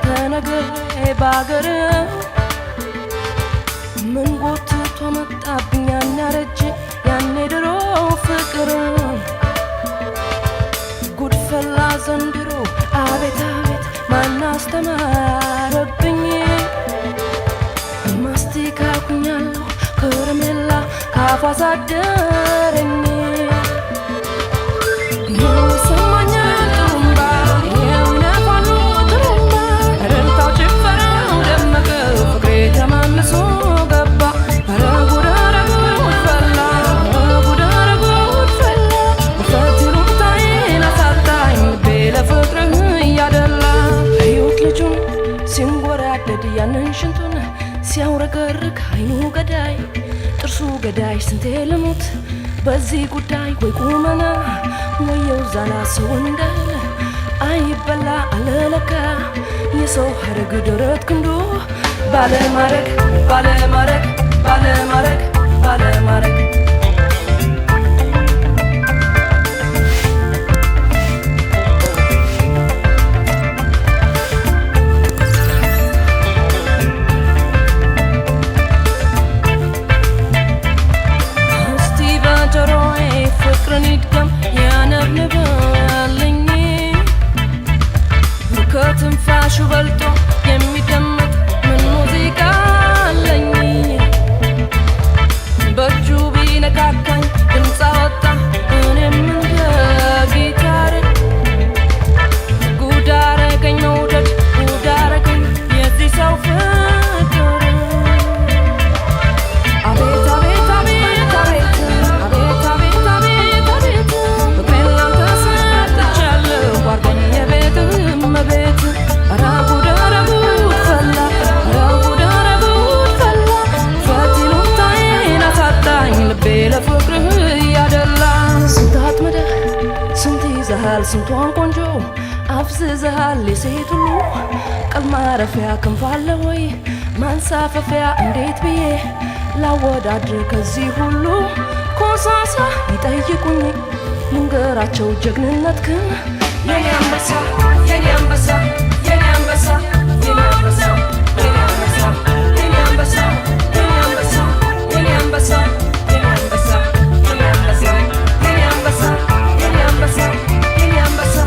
ተነገሬ ባገር ምን ጎትቶ መጣብኝ ያን ያረጀ ያኔ ድሮ ፍቅር ጉድፈላ ዘንድሮ አቤት አቤት ማን አስተማረብኝ ማስቲካ ኩኛለሁ ከረሜላ ካፏ ሳደረኝ ያንን ሽንቱን ሲያውረገርግ አይኑ ገዳይ ጥርሱ ገዳይ ስንቴ ልሙት በዚህ ጉዳይ ወይ ቁመና ወየው ዛላ ሰው እንዳለ አይበላ አለለካ የሰው ሀረግ ደረት ክንዱ ባለማረግ ባለማረግ ባለማረግ ባለማረግ ከትንፋሹ በልጦ የሚደመጥ ምን ሙዚቃ አለኝ በእጁ ቢነካካኝ ድምፅ አወጣ እኔም እንደ ጊታር ጉድ አረገኝ መውደድ ጉድ አረገኝ የዚህ ሰው ፍቅር አቤት አቤት አቤት አቤት አቤት አቤት አቤት አቤት ፍቅሬን ላንተ ሰጥቻለሁ አርገኝ የቤትህ እመቤት ስንቷን ቆንጆ አፍዝዘሃል የሴት ሁሉ ቀል ማረፊያ ክንፍ አለ ወይ ማንሳፈፊያ እንዴት ብዬ ላወዳድር ከዚህ ሁሉ ኮሳሳ ይጠይቁኝ ልንገራቸው ጀግንነትክን የኔ አንበሳ የኔ አንበሳ የኔ አንበሳ የኔ አንበሳ የኔ አንበሳ የኔ አንበሳ የኔ አንበሳ የኔ አንበሳ የኔ አንበሳ የኔ አንበሳ የኔ አንበሳ የኔ አንበሳ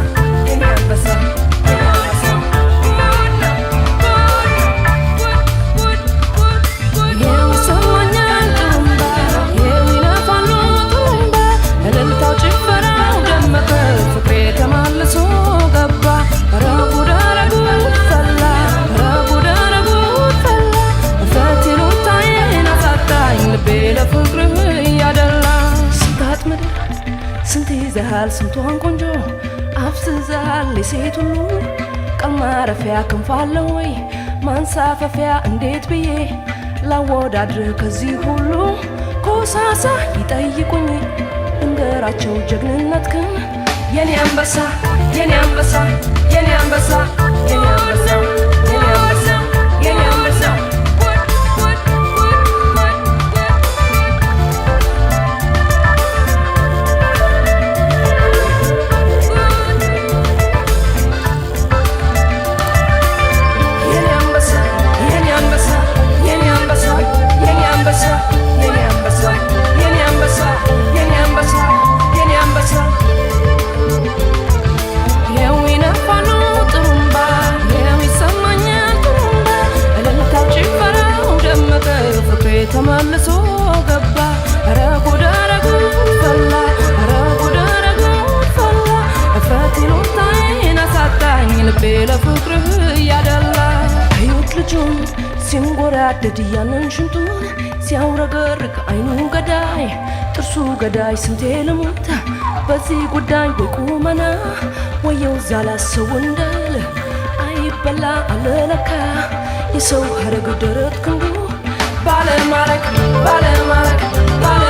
ስንቷን ቆንጆ አፍዝዘሃል የሴት ሁሉ ቀል ማረፊያ ክንፍ አለ ወይ ማንሳፈፊያ እንዴት ብዬ ላወዳድር ከዚህ ሁሉ ኮሳሳ ይጠይቁኝ ልንገራቸው ጀግንነትክን የኔ አንበሳ የኔ አንበሳ የኔ አንበሳ የኔ አንበሳ የኔ አንበሳ የኔ አንበሳ ተመልሶ ገባ ኧረ ጉድ ኧረ ጉድ ፈላ ኧረ ጉድ ኧረ ጉድ ፈላ እፍረት ይሉኝታዬን አሳጣኝ ልቤ ለፍቅርህ እያደላ አዩት ልጁን ሲንጎራደድ ያንን ሽንቱን ሲያውረገርግ አይኑ ገዳይ ጥርሱ ገዳይ ስንቴ ልሙት በዚህ ጉዳይ ወይ ቁመና ወየው ዛላ ሰው እንዳለ አይበላ አለለካ የሰው ሀረግ ደረት ክንዱ ባለማረግ ባለማረግ ባለ